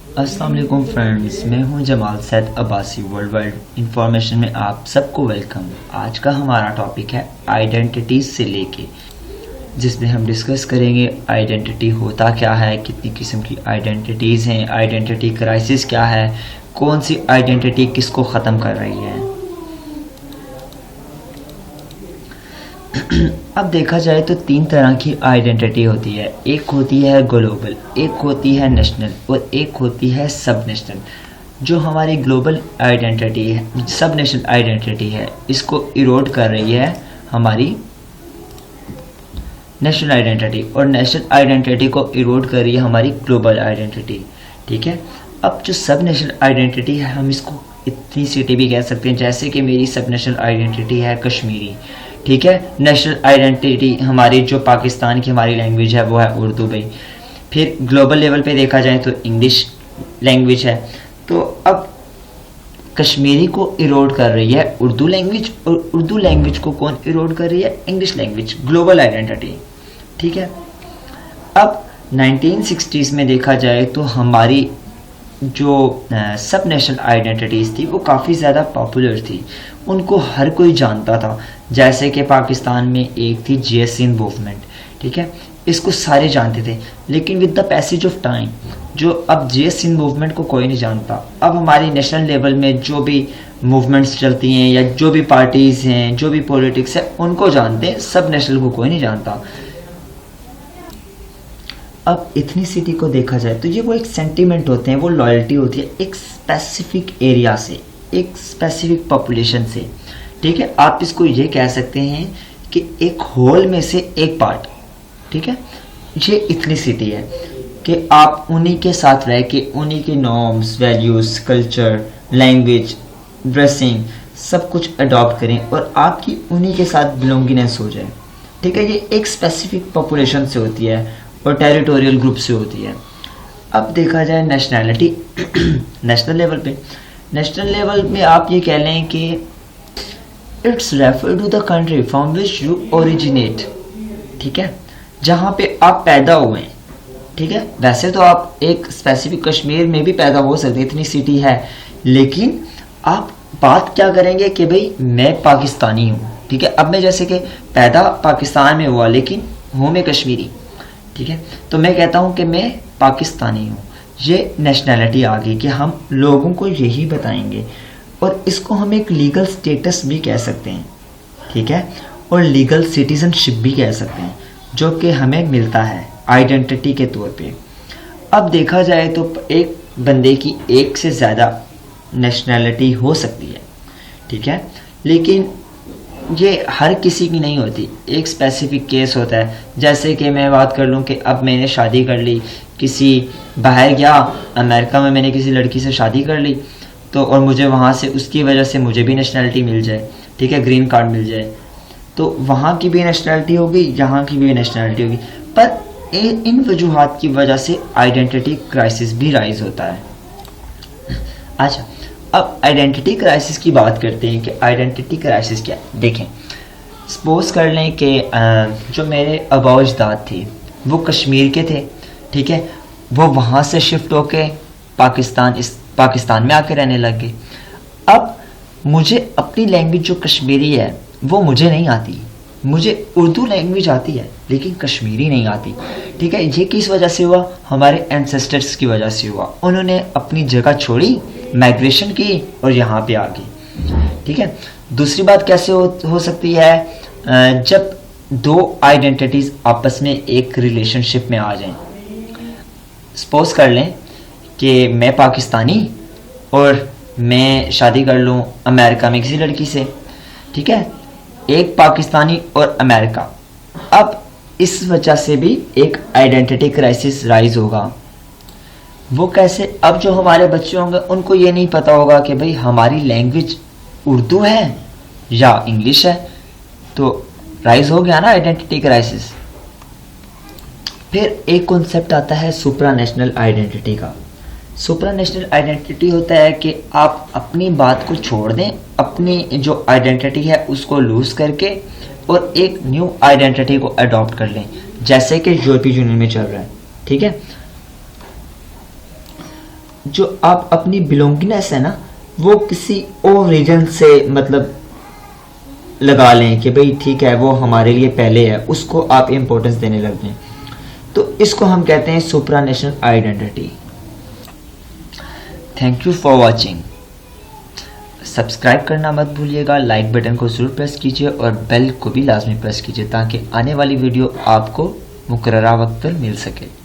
अस्सलाम वालेकुम फ्रेंड्स, मैं हूं Jamal Saeed Abbasi. World wide information में आप सबको वेलकम। आज का हमारा टॉपिक है आइडेंटिटीज से लेके, जिसमें हम डिस्कस करेंगे आइडेंटिटी होता क्या है, कितनी किस्म की आइडेंटिटीज़ हैं, आइडेंटिटी क्राइसिस क्या है, कौन सी आइडेंटिटी किसको ख़त्म कर रही है। अब देखा जाए तो तीन तरह की आइडेंटिटी होती है। एक होती है ग्लोबल, एक होती है नेशनल और एक होती है सब नेशनल। जो हमारी ग्लोबल आइडेंटिटी है, सब नेशनल आइडेंटिटी है, इसको इरोड कर रही है हमारी नेशनल आइडेंटिटी, और नेशनल आइडेंटिटी को इरोड कर रही है हमारी ग्लोबल आइडेंटिटी। ठीक है। अब जो सब नेशनल आइडेंटिटी है, हम इसको इतनी सिटी भी कह सकते हैं, जैसे कि मेरी सब नेशनल आइडेंटिटी है कश्मीरी। ठीक है। नेशनल आइडेंटिटी हमारी जो पाकिस्तान की हमारी लैंग्वेज है वो है उर्दू भाई। फिर ग्लोबल लेवल पे देखा जाए तो इंग्लिश लैंग्वेज है। तो अब कश्मीरी को इरोड कर रही है उर्दू लैंग्वेज, और उर्दू लैंग्वेज को कौन इरोड कर रही है? English language, global identity. ठीक है। अब 1960s में देखा जाए तो हमारी जो सब नेशनल आइडेंटिटीज़ थी वो काफ़ी ज़्यादा पॉपुलर थी, उनको हर कोई जानता था। जैसे कि पाकिस्तान में एक थी जे.एस. सिंध मूवमेंट। ठीक है। इसको सारे जानते थे, लेकिन with the passage of time जो अब जे.एस. सिंध मूवमेंट को कोई नहीं जानता। अब हमारी नेशनल लेवल में जो भी मूवमेंट्स चलती हैं या जो भी पार्टीज़ हैं, जो भी पॉलिटिक्स है, उनको जानते हैं, सब नेशनल को कोई नहीं जानता। अब इथनिसिटी को देखा जाए तो ये वो एक सेंटीमेंट होते हैं, वो लॉयल्टी होती है एक स्पेसिफिक एरिया से, एक स्पेसिफिक पॉपुलेशन से। ठीक है। आप इसको ये कह सकते हैं कि एक होल में से एक पार्ट। ठीक है। ये इथनिसिटी है कि आप उन्हीं के साथ रह के उन्हीं के norms, values, culture, language, dressing सब कुछ अडॉप्ट करें और आपकी उन्हीं के साथ बिलोंगिनेस हो जाए। ठीक है। ये एक स्पेसिफिक पॉपुलेशन से होती है और टेरिटोरियल ग्रुप से होती है। अब देखा जाए नेशनैलिटी नेशनल लेवल पे, नेशनल लेवल में आप ये कह लें कि it's refer to the country from which you originate. ठीक है। जहाँ पे आप पैदा हुए हैं। ठीक है। वैसे तो आप एक स्पेसिफिक कश्मीर में भी पैदा हो सकते, इतनी सिटी है, लेकिन आप बात क्या करेंगे कि भाई मैं पाकिस्तानी हूँ। ठीक है। अब मैं जैसे कि पैदा पाकिस्तान में हुआ लेकिन हूँ मैं कश्मीरी। ठीक है। तो मैं कहता हूँ कि मैं पाकिस्तानी हूँ। ये नेशनैलिटी आ गई कि हम लोगों को यही बताएंगे, और इसको हम एक लीगल स्टेटस भी कह सकते हैं। ठीक है। और लीगल सिटीजनशिप भी कह सकते हैं, जो कि हमें मिलता है आइडेंटिटी के तौर पे। अब देखा जाए तो एक बंदे की एक से ज़्यादा नेशनैलिटी हो सकती है। ठीक है। लेकिन ये हर किसी की नहीं होती, एक स्पेसिफिक केस होता है। जैसे कि मैं बात कर लूँ कि अब मैंने शादी कर ली, किसी बाहर गया, अमेरिका में मैंने किसी लड़की से शादी कर ली, तो और मुझे वहाँ से उसकी वजह से मुझे भी नेशनैलिटी मिल जाए। ठीक है। ग्रीन कार्ड मिल जाए, तो वहाँ की भी नेशनैलिटी होगी, यहाँ की भी नेशनैलिटी होगी। पर इन वजूहात की वजह से आइडेंटिटी क्राइसिस भी राइज होता है। अच्छा, अब आइडेंटिटी क्राइसिस की बात करते हैं कि आइडेंटिटी क्राइसिस क्या है। देखें, सपोज कर लें कि जो मेरे आबा अजदाद थे वो कश्मीर के थे। ठीक है। वो वहाँ से शिफ्ट होके पाकिस्तान में आके रहने लग गए। अब मुझे अपनी लैंग्वेज जो कश्मीरी है वो मुझे नहीं आती, मुझे उर्दू लैंग्वेज आती है लेकिन कश्मीरी नहीं आती। ठीक है। ये किस वजह से हुआ? हमारे एंसेस्टर्स की वजह से हुआ। उन्होंने अपनी जगह छोड़ी, माइग्रेशन की और यहाँ पे आ गई। ठीक है। दूसरी बात कैसे हो सकती है? जब दो आइडेंटिटीज़ आपस में एक रिलेशनशिप में आ जाएं। सपोज कर लें कि मैं पाकिस्तानी और मैं शादी कर लूँ अमेरिका में किसी लड़की से। ठीक है। एक पाकिस्तानी और अमेरिका। अब इस वजह से भी एक आइडेंटिटी क्राइसिस राइज होगा। वो कैसे? अब जो हमारे बच्चे होंगे उनको ये नहीं पता होगा कि भाई हमारी लैंग्वेज उर्दू है या इंग्लिश है, तो राइज हो गया ना आइडेंटिटी क्राइसिस। फिर एक कॉन्सेप्ट आता है सुप्रा नेशनल आइडेंटिटी का। सुप्रा नेशनल आइडेंटिटी होता है कि आप अपनी बात को छोड़ दें, अपनी जो आइडेंटिटी है उसको लूज करके और एक न्यू आइडेंटिटी को अडॉप्ट कर लें, जैसे कि यूरोपीय यूनियन में चल रहा है। ठीक है। जो आप अपनी बिलोंगिंगनेस है ना वो किसी और रीजन से मतलब लगा लें कि भाई ठीक है वो हमारे लिए पहले है, उसको आप इम्पोर्टेंस देने लग जाएं, तो इसको हम कहते हैं supranational identity. Thank you for watching. Subscribe करना मत भूलिएगा, लाइक बटन को ज़रूर प्रेस कीजिए और बेल को भी लाजमी प्रेस कीजिए ताकि आने वाली वीडियो आपको मुकर्ररा वक्त पर मिल सके।